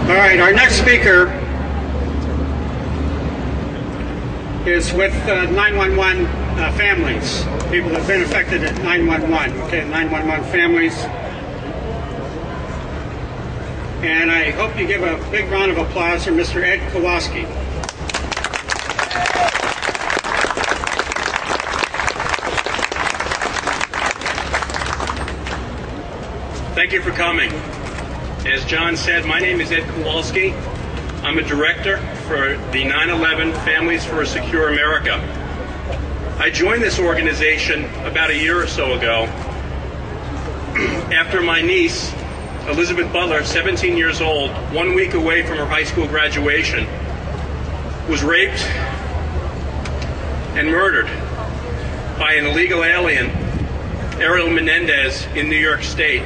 All right, our next speaker is with 911 families, people that have been affected at 911. Okay, 911 families. And I hope you give a big round of applause for Mr. Ed Kowalski. Thank you for coming. As John said, my name is Ed Kowalski. I'm a director for the 9/11 Families for a Secure America. I joined this organization about a year or so ago after my niece, Elizabeth Butler, 17 years old, 1 week away from her high school graduation, was raped and murdered by an illegal alien, Ariel Menendez, in New York State,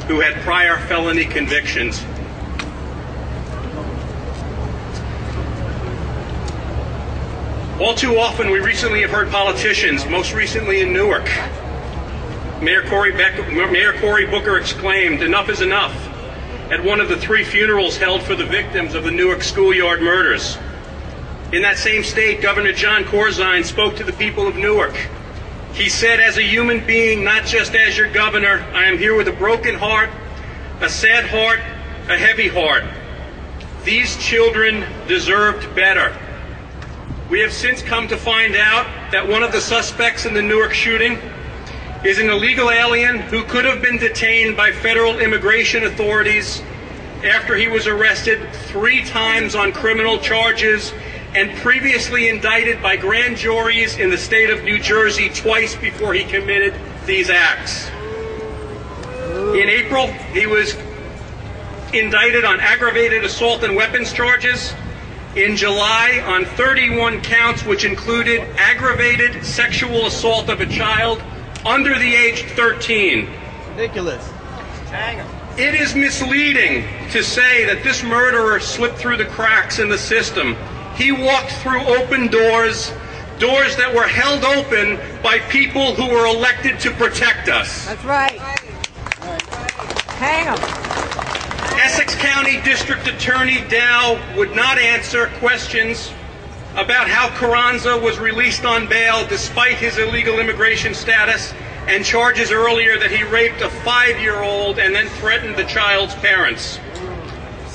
who had prior felony convictions. All too often, we recently have heard politicians, most recently in Newark, Mayor Cory Booker exclaimed, "Enough is enough," at one of the 3 funerals held for the victims of the Newark schoolyard murders. In that same state, Governor John Corzine spoke to the people of Newark. He said, "As a human being, not just as your governor, I am here with a broken heart, a sad heart, a heavy heart. These children deserved better." We have since come to find out that one of the suspects in the Newark shooting is an illegal alien who could have been detained by federal immigration authorities after he was arrested 3 times on criminal charges and previously indicted by grand juries in the state of New Jersey twice before he committed these acts. In April, he was indicted on aggravated assault and weapons charges. In July, on 31 counts, which included aggravated sexual assault of a child under the age 13. Ridiculous. It is misleading to say that this murderer slipped through the cracks in the system. He walked through open doors, doors that were held open by people who were elected to protect us. That's right. Hang 'em. Essex County District Attorney Dow would not answer questions about how Carranza was released on bail despite his illegal immigration status and charges earlier that he raped a 5-year-old and then threatened the child's parents.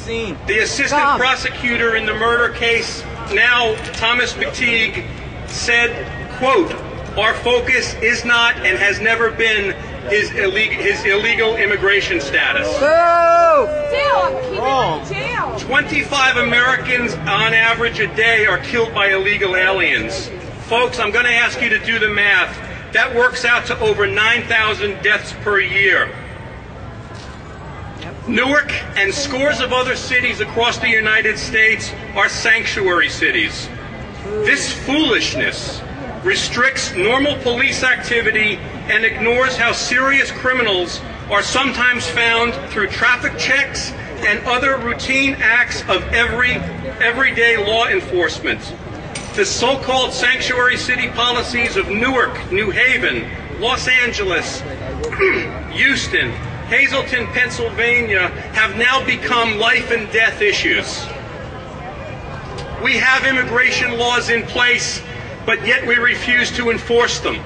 The assistant prosecutor in the murder case, now Thomas McTeague, said, quote, "Our focus is not and has never been his illegal immigration status." Wrong. 25 Americans on average a day are killed by illegal aliens. Folks, I'm going to ask you to do the math. That works out to over 9,000 deaths per year. Newark and scores of other cities across the United States are sanctuary cities. This foolishness restricts normal police activity and ignores how serious criminals are sometimes found through traffic checks and other routine acts of everyday law enforcement. The so-called sanctuary city policies of Newark, New Haven, Los Angeles, Houston, Hazleton, Pennsylvania have now become life and death issues. We have immigration laws in place, but yet we refuse to enforce them.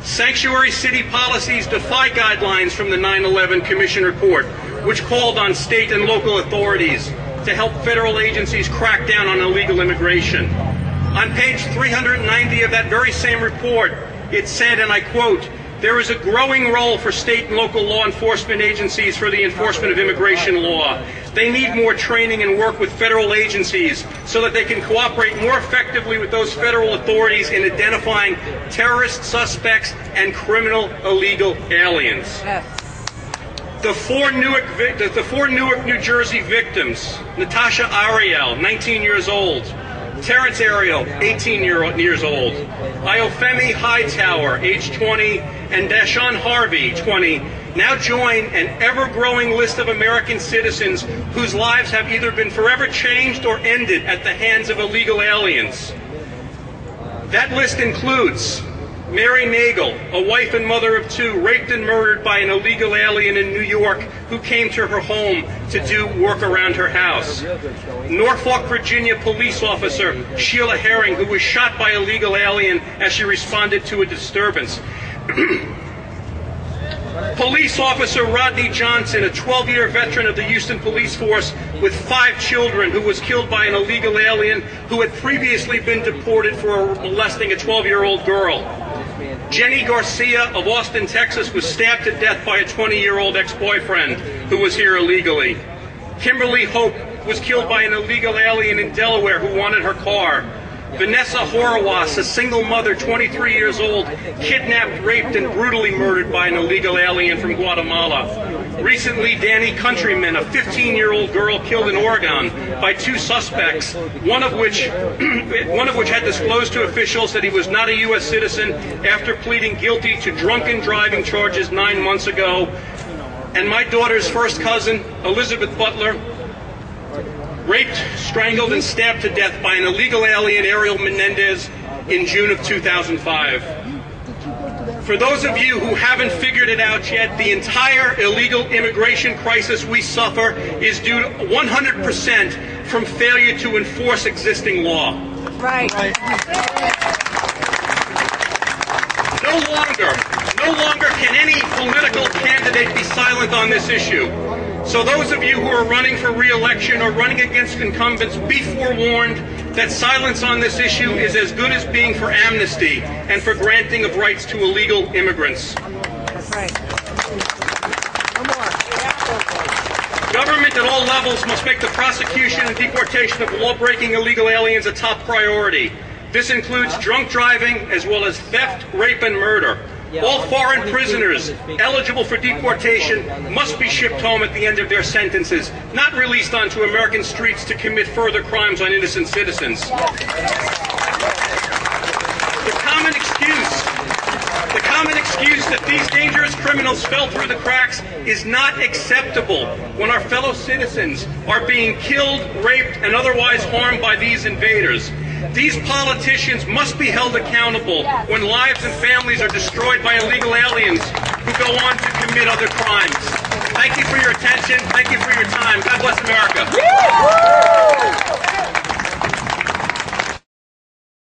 Sanctuary city policies defy guidelines from the 9/11 Commission report, which called on state and local authorities to help federal agencies crack down on illegal immigration. On page 390 of that very same report, it said, and I quote, "There is a growing role for state and local law enforcement agencies for the enforcement of immigration law. They need more training and work with federal agencies so that they can cooperate more effectively with those federal authorities in identifying terrorist suspects and criminal illegal aliens." Yes. The four Newark, New Jersey victims, Natasha Ariel, 19 years old, Terrence Ariel, 18 years old, Iofemi Hightower, age 20, and Dashawn Harvey, 20, now join an ever-growing list of American citizens whose lives have either been forever changed or ended at the hands of illegal aliens. That list includes Mary Nagel, a wife and mother of two, raped and murdered by an illegal alien in New York who came to her home to do work around her house. Norfolk, Virginia police officer Sheila Herring, who was shot by a illegal alien as she responded to a disturbance. Police officer Rodney Johnson, a 12-year veteran of the Houston Police Force with 5 children, who was killed by an illegal alien who had previously been deported for molesting a 12-year-old girl. Jenny Garcia of Austin, Texas, was stabbed to death by a 20-year-old ex-boyfriend who was here illegally. Kimberly Hope was killed by an illegal alien in Delaware who wanted her car. Vanessa Horowitz, a single mother, 23 years old, kidnapped, raped, and brutally murdered by an illegal alien from Guatemala. Recently, Danny Countryman, a 15-year-old girl killed in Oregon by 2 suspects, one of which had disclosed to officials that he was not a U.S. citizen after pleading guilty to drunken driving charges 9 months ago. And my daughter's first cousin, Elizabeth Butler, raped, strangled, and stabbed to death by an illegal alien, Ariel Menendez, in June of 2005. For those of you who haven't figured it out yet, the entire illegal immigration crisis we suffer is due 100% from failure to enforce existing law. Right. No longer can any political candidate be silent on this issue. So those of you who are running for re-election or running against incumbents, be forewarned that silence on this issue is as good as being for amnesty and for granting of rights to illegal immigrants. That's right. No more. Government at all levels must make the prosecution and deportation of law-breaking illegal aliens a top priority. This includes drunk driving as well as theft, rape, and murder. All foreign prisoners eligible for deportation must be shipped home at the end of their sentences, not released onto American streets to commit further crimes on innocent citizens. The common excuse that these dangerous criminals fell through the cracks is not acceptable when our fellow citizens are being killed, raped, and otherwise harmed by these invaders. These politicians must be held accountable when lives and families are destroyed by illegal aliens who go on to commit other crimes. Thank you for your attention. Thank you for your time. God bless America.